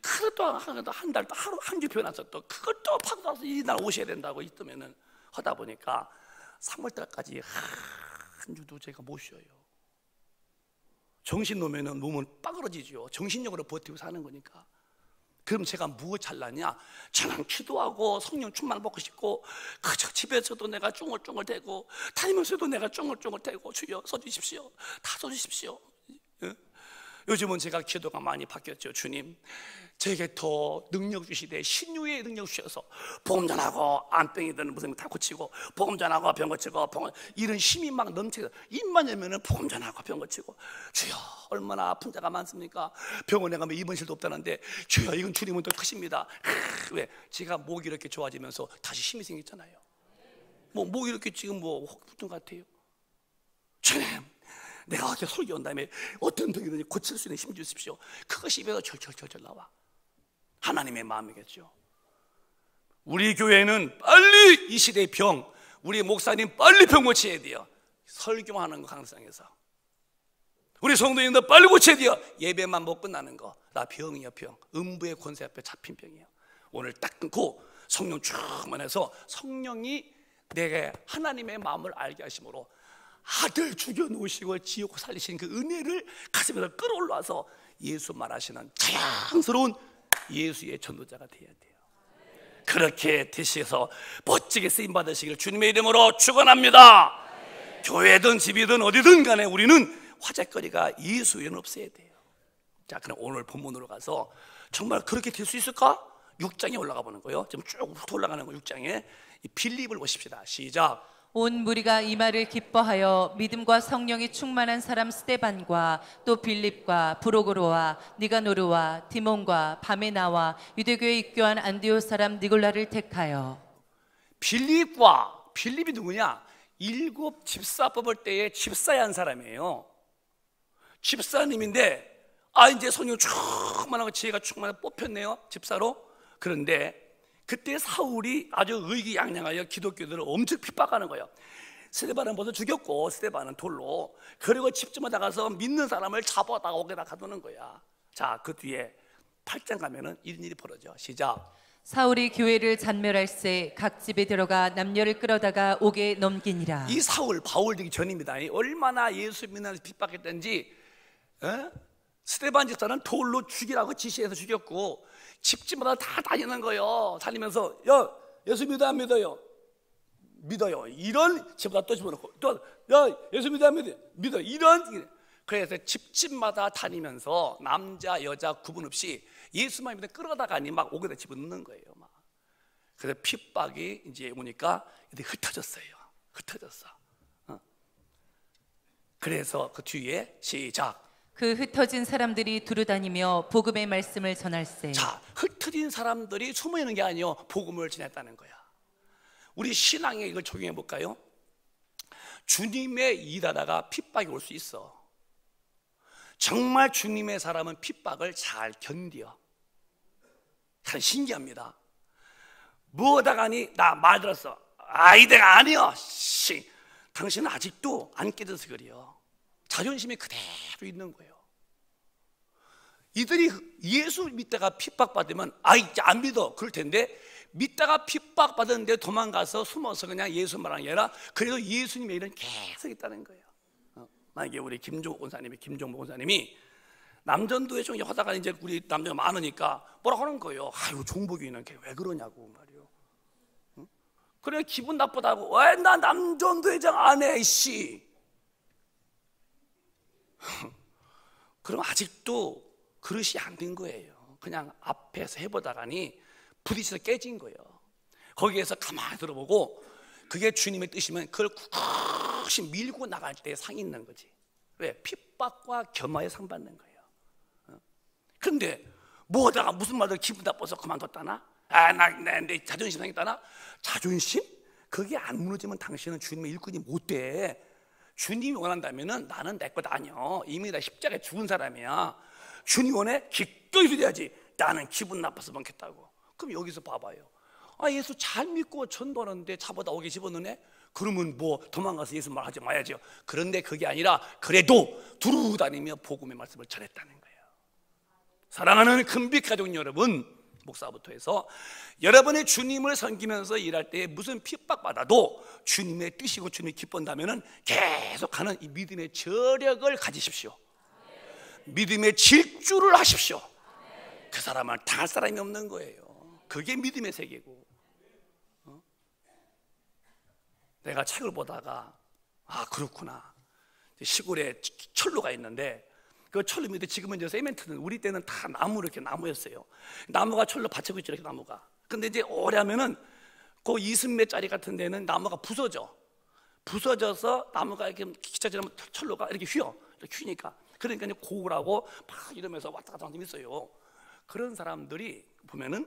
그것도 한 달 또 하루 한 주 비워놔서 또 그것도 파고 나서 이날 오셔야 된다고 있으면은 하다 보니까 3월 달까지 한 주도 제가 못 쉬어요. 정신 놓으면은 몸은 빠그러지죠. 정신력으로 버티고 사는 거니까. 그럼 제가 뭐 잘나냐? 저는 기도하고 성령 충만 받고 싶고, 그저 집에서도 내가 쫑글쫑글대고 다니면서도 내가 쫑글쫑글대고, 주여 써주십시오, 다 써주십시오. 요즘은 제가 기도가 많이 바뀌었죠. 주님, 제게 더 능력 주시되 신유의 능력 주셔서 복음 전하고 안병이든 무슨 다 고치고, 복음 전하고 병 고치고, 이런 힘이 막 넘치고, 입만 열면은 복음 전하고 병 고치고. 주여, 얼마나 아픈 자가 많습니까? 병원에 가면 입원실도 없다는데 주여, 이건 주님은 더 크십니다. 왜? 제가 목이 이렇게 좋아지면서 다시 힘이 생겼잖아요. 목이 이렇게 지금 혹부튼 같아요. 주님, 내가 어제 설교 온 다음에 어떤 병이든지 고칠 수 있는 힘 주십시오. 그것이 입에서 절절절절 나와. 하나님의 마음이겠죠. 우리 교회는 빨리 이 시대의 병, 우리 목사님 빨리 병 고쳐야 돼요. 설교하는 거 강상에서. 우리 성도님들 빨리 고쳐야 돼요. 예배만 못 끝나는 거. 나 병이야, 병. 음부의 권세 앞에 잡힌 병이에요. 오늘 딱 끊고 성령 충만해서 성령이 내게 하나님의 마음을 알게 하심으로 아들 죽여놓으시고 지옥 살리신 그 은혜를 가슴에서 끌어올라서 예수 말하시는 자랑스러운 예수의 전도자가 되어야 돼요. 그렇게 되셔서 멋지게 쓰임 받으시길 주님의 이름으로 축원합니다. 교회든 집이든 어디든 간에 우리는 화제거리가 예수 외에는 없어야 돼요. 자, 그럼 오늘 본문으로 가서 정말 그렇게 될 수 있을까? 6장에 올라가 보는 거예요. 지금 쭉 올라가는 거 6장에 이 빌립을 보십시다. 시작. 온 무리가 이 말을 기뻐하여 믿음과 성령이 충만한 사람 스데반과 또 빌립과 브로고로와 니가노르와 디몬과 바메나와 유대교에 입교한 안디오 사람 니골라를 택하여. 빌립이 누구냐? 7 집사 뽑을 때에 집사야 한 사람이에요. 집사님인데 이제 성령 충만하고 지혜가 충만하게 뽑혔네요, 집사로. 그런데 그때 사울이 아주 의기양양하여 기독교들을 엄청 핍박하는 거예요. 스데반은 먼저 죽였고, 스데반은 돌로. 그리고 집집마다 가서 믿는 사람을 잡아다가 옥에다 가두는 거야. 자, 그 뒤에 8장 가면은 이런 일이 벌어져. 시작. 사울이 교회를 잔멸할세 각 집에 들어가 남녀를 끌어다가 옥에 넘기니라. 이 사울, 바울 되기 전입니다. 얼마나 예수 믿는 핍박했던지. 스데반 집사는 돌로 죽이라고 지시해서 죽였고, 집집마다 다 다니는 거예요. 다니면서 야, 예수 믿어 안 믿어요? 믿어요. 이런 집마다 또 집어넣고, 또 야, 예수 믿어 안 믿어요? 믿어. 이런. 그래서 집집마다 다니면서 남자 여자 구분 없이 예수만 믿어 끌어다가니 막 옥에다 집어넣는 거예요. 막. 그래서 핍박이 이제 오니까 흩어졌어요. 흩어졌어. 그래서 그 뒤에 시작. 그 흩어진 사람들이 두루다니며 복음의 말씀을 전할세. 자, 흩어진 사람들이 숨어있는 게 아니요, 복음을 전했다는 거야. 우리 신앙에 이걸 적용해 볼까요? 주님의 일하다가 핍박이 올 수 있어. 정말 주님의 사람은 핍박을 잘 견뎌. 참 신기합니다. 뭐하다가니 나 말 들었어. 내가 아니여. 당신은 아직도 안 깨져서 그래요. 자존심이 그대로 있는 거예요. 이들이 예수 믿다가 핍박받으면 이제 안 믿어 그럴 텐데, 믿다가 핍박받았는데 도망가서 숨어서 그냥 예수 말하는 게 아니라 그래도 예수님의 일은 계속 있다는 거예요. 만약에 우리 김종복 권사님이 남전도에 좀 하다가 이제 우리 남자가 많으니까 뭐라 하는 거예요. 종복이는 걔 왜 그러냐고 말이요. 그래, 기분 나쁘다고. 왜 나 남전도회장 안 해, 씨. 그럼 아직도 그릇이 안 된 거예요. 그냥 앞에서 해보다가니 부딪혀서 깨진 거예요. 거기에서 가만히 들어보고 그게 주님의 뜻이면 그걸 굳이 밀고 나갈 때 상이 있는 거지. 왜? 핍박과 겸하에 상 받는 거예요. 그런데 뭐하다가 무슨 말을 기분 나빠서 그만뒀다나? 내 자존심 상했다나? 자존심? 그게 안 무너지면 당신은 주님의 일꾼이 못 돼. 주님이 원한다면은 나는 내 것 아니야. 이미 나 십자가에 죽은 사람이야. 주님 원해? 기꺼이 드려야지. 나는 기분 나빠서 먹겠다고. 그럼 여기서 봐봐요. 예수 잘 믿고 전도하는데 차보다 오게 집어넣네? 그러면 뭐 도망가서 예수 말하지 마야죠. 그런데 그게 아니라 그래도 두루 다니며 복음의 말씀을 전했다는 거예요. 사랑하는 금빛가족 여러분, 목사부터 해서 여러분의 주님을 섬기면서 일할 때 무슨 핍박받아도 주님의 뜻이고 주님이 기뻐한다면 계속하는 이 믿음의 저력을 가지십시오. 믿음의 질주를 하십시오. 그 사람은 당할 사람이 없는 거예요. 그게 믿음의 세계고. 내가 책을 보다가 그렇구나. 시골에 철로가 있는데 그 철로 밑에 지금은 이제 세멘트는 우리 때는 다 나무 이렇게 나무였어요. 나무가 철로 받치고 있죠, 이렇게 나무가. 근데 이제 오래 하면은 그 20m짜리 같은 데는 나무가 부서져서 나무가 이렇게 기차처럼 철로가 이렇게 휘니까. 그러니까 이제 고우라고 막 이러면서 왔다 갔다 하는 게 있어요. 그런 사람들이 보면은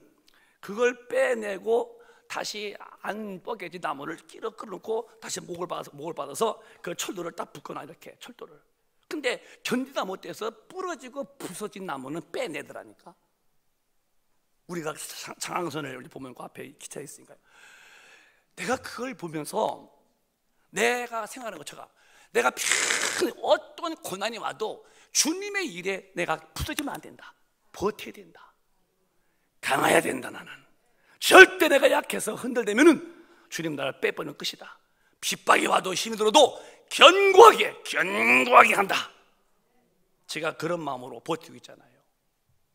그걸 빼내고 다시 안 뻐개진 나무를 끌어놓고 다시 목을 받아서 그 철도를 딱 붓거나 이렇게 철도를. 근데 견디다 못해서 부러지고 부서진 나무는 빼내더라니까. 우리가 장항선을 보면 그 앞에 기차 있으니까요. 내가 그걸 보면서 내가 생각하는 것처럼 내가 편히 어떤 고난이 와도 주님의 일에 내가 부서지면 안 된다. 버텨야 된다. 강해야 된다. 나는 절대 내가 약해서 흔들대면은 주님 나를 빼버리는 끝이다. 핍박이 와도 힘이 들어도 견고하게 한다. 제가 그런 마음으로 버티고 있잖아요.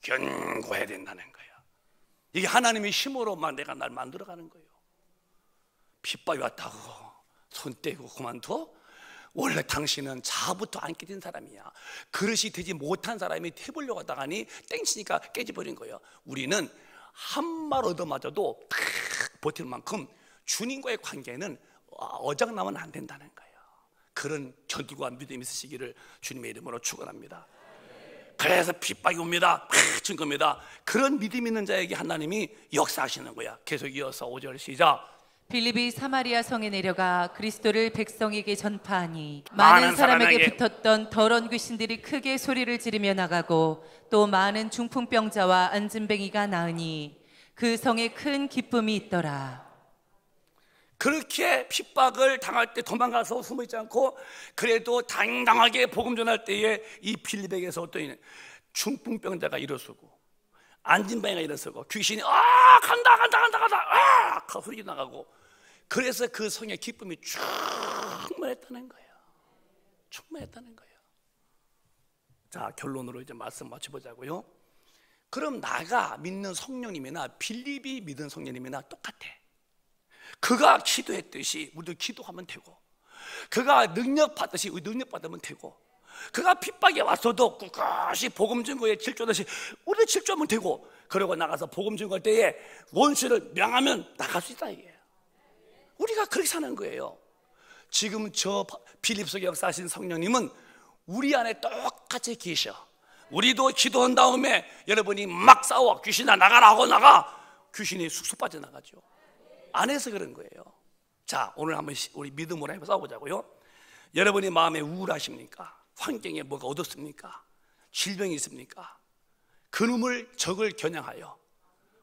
견고해야 된다는 거예요. 이게 하나님의 힘으로만 내가 날 만들어가는 거예요. 핍박이 왔다고 손 떼고 그만둬? 원래 당신은 자부터 안 깨진 사람이야. 그릇이 되지 못한 사람이 해보려고 하다가니 땡치니까 깨져버린 거예요. 우리는 한 말 얻어맞아도 탁 버틸 만큼 주님과의 관계는 어장나면 안 된다는 거예요. 그런 견디고 믿음이 있으시기를 주님의 이름으로 축원합니다. 그래서 핍박이 옵니다. 준 겁니다. 그런 믿음 있는 자에게 하나님이 역사하시는 거야. 계속 이어서 5절 시작. 빌립이 사마리아 성에 내려가 그리스도를 백성에게 전파하니 많은 사람에게 붙었던 더러운 귀신들이 크게 소리를 지르며 나가고 또 많은 중풍병자와 안진뱅이가 나으니 그 성에 큰 기쁨이 있더라. 그렇게 핍박을 당할 때 도망가서 숨어있지 않고 그래도 당당하게 복음 전할 때에 이 빌립에게서 어떤 중풍병자가 일어서고 안진뱅이가 일어서고 귀신이 간다 소리 나가고 그래서 그 성의 기쁨이 충만했다는 거예요. 충만했다는 거예요. 자, 결론으로 이제 말씀 맞춰보자고요. 그럼 나가 믿는 성령님이나 빌립이 믿은 성령님이나 똑같아. 그가 기도했듯이 우리도 기도하면 되고, 그가 능력 받듯이 우리 능력 받으면 되고, 그가 핍박이 왔어도 끝까지 복음 증거에 질주하듯이 우리도 질주하면 되고, 그러고 나가서 복음 증거할 때에 원수를 명하면 나갈 수 있다 이게. 우리가 그렇게 사는 거예요. 지금 저 빌립 속에 역사하신 성령님은 우리 안에 똑같이 계셔. 우리도 기도한 다음에 여러분이 막 싸워 귀신아 나가라 하고 귀신이 쑥쑥 빠져나가죠. 안에서 그런 거예요. 자, 오늘 한번 우리 믿음으로 해서 싸워보자고요. 여러분의 마음에 우울하십니까? 환경에 뭐가 어둡습니까? 질병이 있습니까? 그놈을 적을 겨냥하여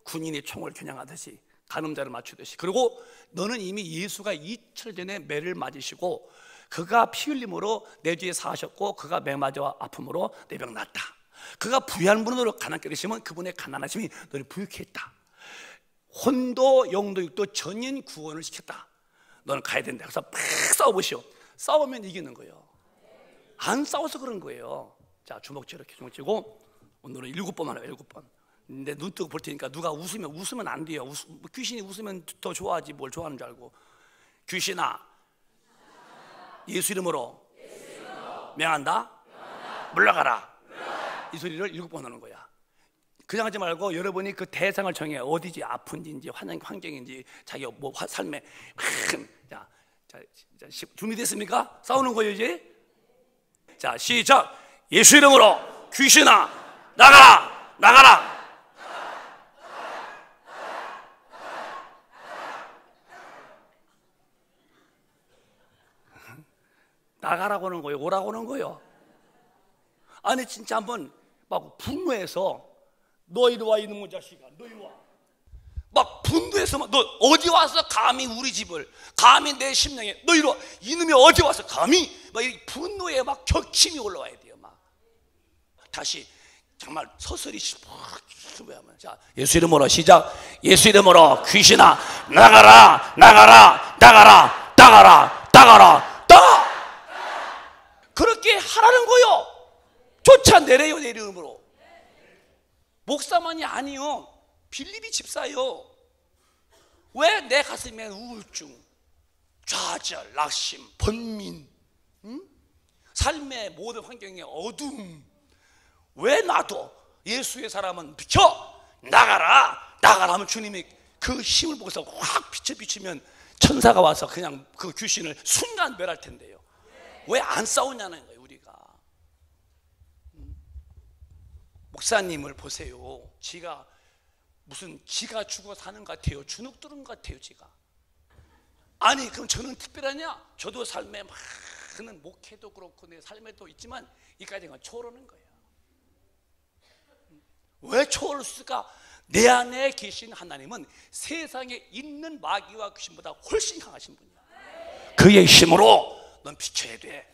군인이 총을 겨냥하듯이 간음자를 맞추듯이, 그리고 너는 이미 예수가 2000년 전에 매를 맞으시고 그가 피 흘림으로 내 죄에 사하셨고 그가 매 맞아 아픔으로 내 병 낫다. 그가 부유한 분으로 가난케 되시면 그분의 가난하심이 너를 부유케 했다. 혼도 영도 육도 전인 구원을 시켰다. 너는 가야 된다. 그래서 팍 싸워보시오. 싸우면 이기는 거예요. 안 싸워서 그런 거예요. 자, 주먹 이렇게 주먹 쥐고 오늘은 7번만 해요. 7번. 근데 눈 뜨고 볼 테니까 누가 웃으면 안 돼요. 귀신이 웃으면 더 좋아하지 뭘 좋아하는 줄 알고. 귀신아, 예수 이름으로 명한다. 물러가라. 이 소리를 7번 하는 거야. 그냥 하지 말고 여러분이 그 대상을 정해. 어디지? 아픈지인지 환경인지 자기 뭐 삶에. 자, 준비됐습니까? 싸우는 거예요 이제. 자, 시작. 예수 이름으로 귀신아 나가라. 나가라고 하는 거예요? 오라고 하는 거예요? 아니 진짜 한번 막 분노해서 너 이리 와 이놈의 자식아, 너 이리 와. 막 분노해서 막, 너 어디 와서 감히 우리 집을, 감히 내 심령에, 너 이리 와, 이놈이 어디 와서 감히, 막 이 분노에 막 격침이 올라와야 돼요. 막 다시 정말 서서히 자, 예수 이름으로 시작. 예수 이름으로 귀신아 나가라, 나가라, 나가라, 나가라, 나가라, 나가. 그렇게 하라는 거요. 쫓아내래요, 내 이름으로. 목사만이 아니요, 빌립이 집사요. 왜 내 가슴에 우울증, 좌절, 낙심, 번민, 삶의 모든 환경에 어둠, 왜 나도 예수의 사람은 비켜 나가라, 나가라 하면 주님이 그 힘을 보고서 확 비추면 천사가 와서 그냥 그 귀신을 순간 멸할 텐데요. 왜 안 싸우냐는 거예요. 우리가 목사님을 보세요. 지가 무슨 지가 죽어 사는 것 같아요? 주눅 들은 것 같아요, 지가. 아니 그럼 저는 특별하냐? 저도 삶에 많은 목회도 그렇고 내 삶에도 있지만 이까지는 초월하는 거예요. 왜 초월했을까? 내 안에 계신 하나님은 세상에 있는 마귀와 귀신보다 훨씬 강하신 분이야. 그의 힘으로 넌 비켜야 돼.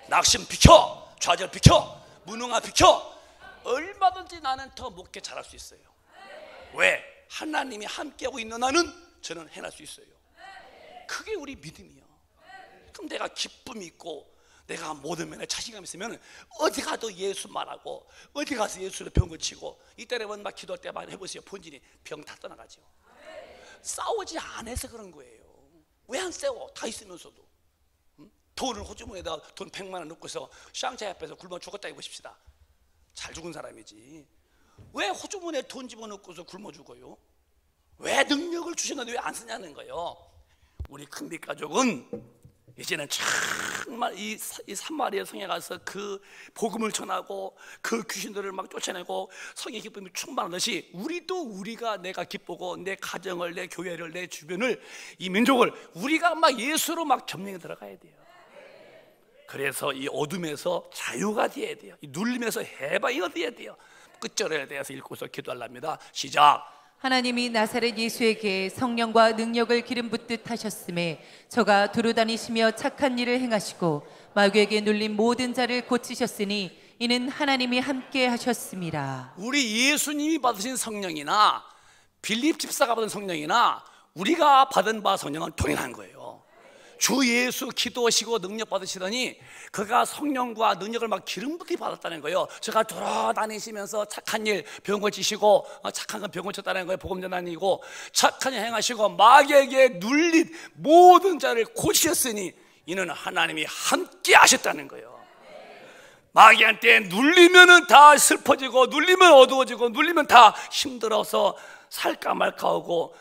낙심 비켜, 좌절 비켜, 무능함 비켜. 얼마든지 나는 더 목회 잘할 수 있어요. 왜? 하나님이 함께하고 있는 나는 저는 해낼 수 있어요. 그게 우리 믿음이요. 그럼 내가 기쁨이 있고 내가 모든 면에 자신감 있으면 어디 가도 예수 말하고 어디 가서 예수를 병 고치고 이때는 막 기도할 때만 해보세요. 본진이 병 다 떠나가죠. 싸우지 않아서 그런 거예요. 왜 안 싸워? 다 있으면서도. 돈을 호주머니에다 돈 100만 원 넣고서 샹차이 앞에서 굶어 죽었다 해보십시다. 잘 죽은 사람이지. 왜 호주머니에 돈 집어넣고서 굶어 죽어요? 왜 능력을 주셨는데 왜 안 쓰냐는 거예요. 우리 큰빛 가족은 이제는 정말 이 산마리아 성에 가서 그 복음을 전하고 그 귀신들을 막 쫓아내고 성의 기쁨이 충만하듯이 우리가 내가 기쁘고 내 가정을, 내 교회를, 내 주변을, 이 민족을 우리가 막 예수로 막 점령해 들어가야 돼요. 그래서 이 어둠에서 자유가 되어야 돼요. 이 눌림에서 해방이 되어야 돼요. 끝절에 대해서 읽고서 기도하랍니다. 시작. 하나님이 나사렛 예수에게 성령과 능력을 기름 붓듯 하셨음에 저가 두루 다니시며 착한 일을 행하시고 마귀에게 눌린 모든 자를 고치셨으니 이는 하나님이 함께 하셨습니다. 우리 예수님이 받으신 성령이나 빌립 집사가 받은 성령이나 우리가 받은 바 성령은 동일한 거예요. 주 예수 기도하시고 능력 받으시더니 그가 성령과 능력을 막 기름 붓게 받았다는 거예요. 제가 돌아다니시면서 착한 일 병 고치시고 착한 건 병 고쳤다는 거예요. 복음 전환이고 착한 일 행하시고 마귀에게 눌린 모든 자를 고치셨으니 이는 하나님이 함께 하셨다는 거예요. 마귀한테 눌리면은 다 슬퍼지고 눌리면 어두워지고 눌리면 다 힘들어서 살까 말까 하고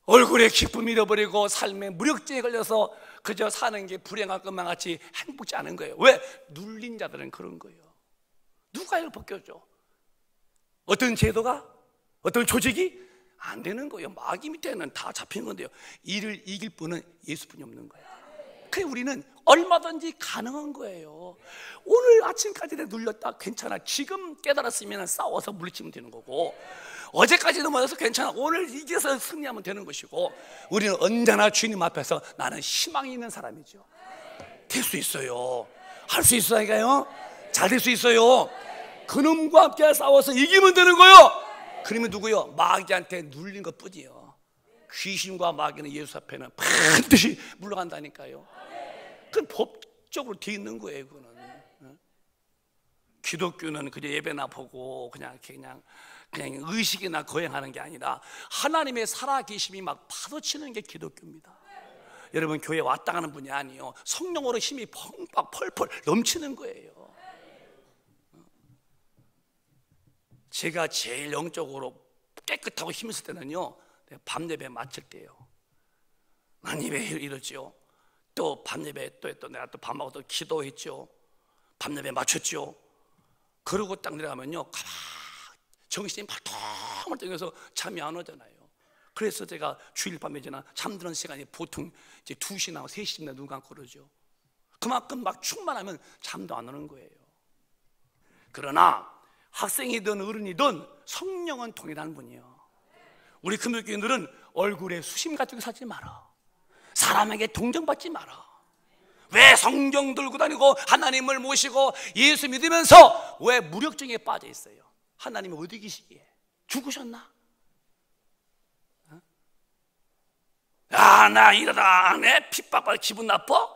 얼굴에 기쁨 잃어버리고 삶에 무력증에 걸려서 그저 사는 게 불행할 것만 같이 행복지 않은 거예요. 왜? 눌린 자들은 그런 거예요. 누가 이걸 벗겨줘? 어떤 제도가? 어떤 조직이? 안 되는 거예요. 마귀 밑에는 다 잡힌 건데요. 이를 이길 분은 예수뿐이 없는 거예요. 그래서 우리는 얼마든지 가능한 거예요. 오늘 아침까지 눌렸다 괜찮아. 지금 깨달았으면 싸워서 물리치면 되는 거고 어제까지 넘어져서 괜찮아. 오늘 이겨서 승리하면 되는 것이고 우리는 언제나 주님 앞에서 나는 희망이 있는 사람이죠. 될 수 있어요. 할 수 있어요. 잘 될 수 있어요. 그놈과 함께 싸워서 이기면 되는 거예요. 그러면 누구요? 마귀한테 눌린 것 뿐이에요. 귀신과 마귀는 예수 앞에는 반드시 물러간다니까요. 그건 법적으로 돼 있는 거예요. 그거는. 기독교는 그저 예배나 보고 그냥 의식이나 거행하는 게 아니라 하나님의 살아계심이 막 파도치는 게 기독교입니다. 여러분 교회 왔다 가는 분이 아니에요. 성령으로 힘이 펑팍 펄펄 넘치는 거예요. 제가 제일 영적으로 깨끗하고 힘있을 때는요, 밤 예배 마칠 때예요. 난 예배 이러죠. 또 밤 예배 또 내가 또 밤하고 또 기도했죠. 밤 예배 마쳤죠. 그러고 딱 내려가면요, 정신이 말똥말똥해서 잠이 안 오잖아요. 그래서 제가 주일 밤에 잠드는 시간이 보통 이제 2시나 3시쯤 눈 감고 그러죠. 그만큼 막 충만하면 잠도 안 오는 거예요. 그러나 학생이든 어른이든 성령은 동일한 분이요. 우리 금요교인들은 얼굴에 수심 같은 거 사지 마라. 사람에게 동정받지 마라. 왜 성경 들고 다니고 하나님을 모시고 예수 믿으면서 왜 무력증에 빠져 있어요? 하나님이 어디 계시기에? 죽으셨나? 야, 나 이러다 내 핍박받아 기분 나빠?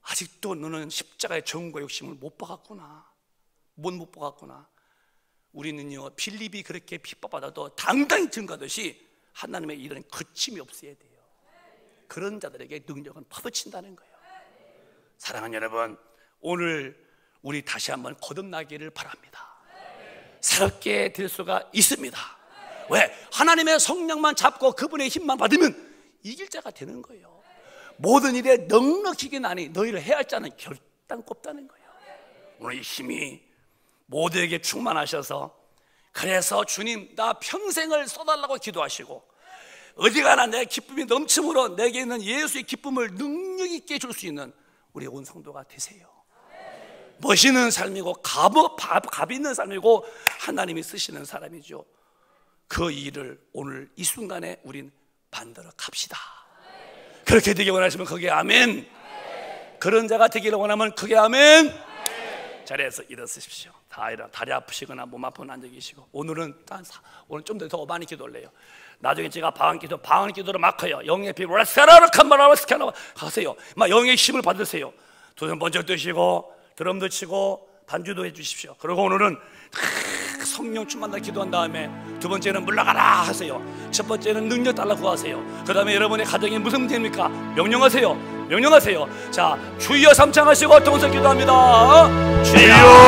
아직도 너는 십자가의 정과 욕심을 못 봐갔구나. 못 봐갔구나. 우리는요, 빌립이 그렇게 핍박받아도 당당히 증거하듯이 하나님의 일은 거침이 없어야 돼요. 그런 자들에게 능력은 퍼부친다는 거예요. 사랑하는 여러분, 오늘 우리 다시 한번 거듭나기를 바랍니다. 새롭게 될 수가 있습니다. 왜? 하나님의 성령만 잡고 그분의 힘만 받으면 이길 자가 되는 거예요. 모든 일에 넉넉히게 나니 너희를 해할 자는 결단코 없다는 거예요. 오늘 이 힘이 모두에게 충만하셔서, 그래서 주님 나 평생을 써달라고 기도하시고, 어디 가나 내 기쁨이 넘침으로 내게 있는 예수의 기쁨을 능력 있게 줄 수 있는 우리 온 성도가 되세요. 멋있는 삶이고 값 있는 삶이고 하나님이 쓰시는 사람이죠. 그 일을 오늘 이 순간에 우린 만들어 갑시다. 그렇게 되길 원하시면 크게 아멘. 그런 자가 되기를 원하면 크게 아멘. 자리에서 일어서십시오. 다리 아프시거나 몸 아프면 앉아 계시고, 오늘 좀 더 많이 기도할래요. 나중에 제가 방언 기도로 막 해요. 영의 피부를 가세요. 막 영의 힘을 받으세요. 두 손 번쩍 드시고 드럼도 치고 반주도 해주십시오. 그리고 오늘은 성령 충만하다 기도한 다음에 두 번째는 물러가라 하세요. 첫 번째는 능력 달라 구하세요. 그 다음에 여러분의 가정이 무슨 문제입니까? 명령하세요. 자, 주여 삼창하시고 동서 기도합니다. 주여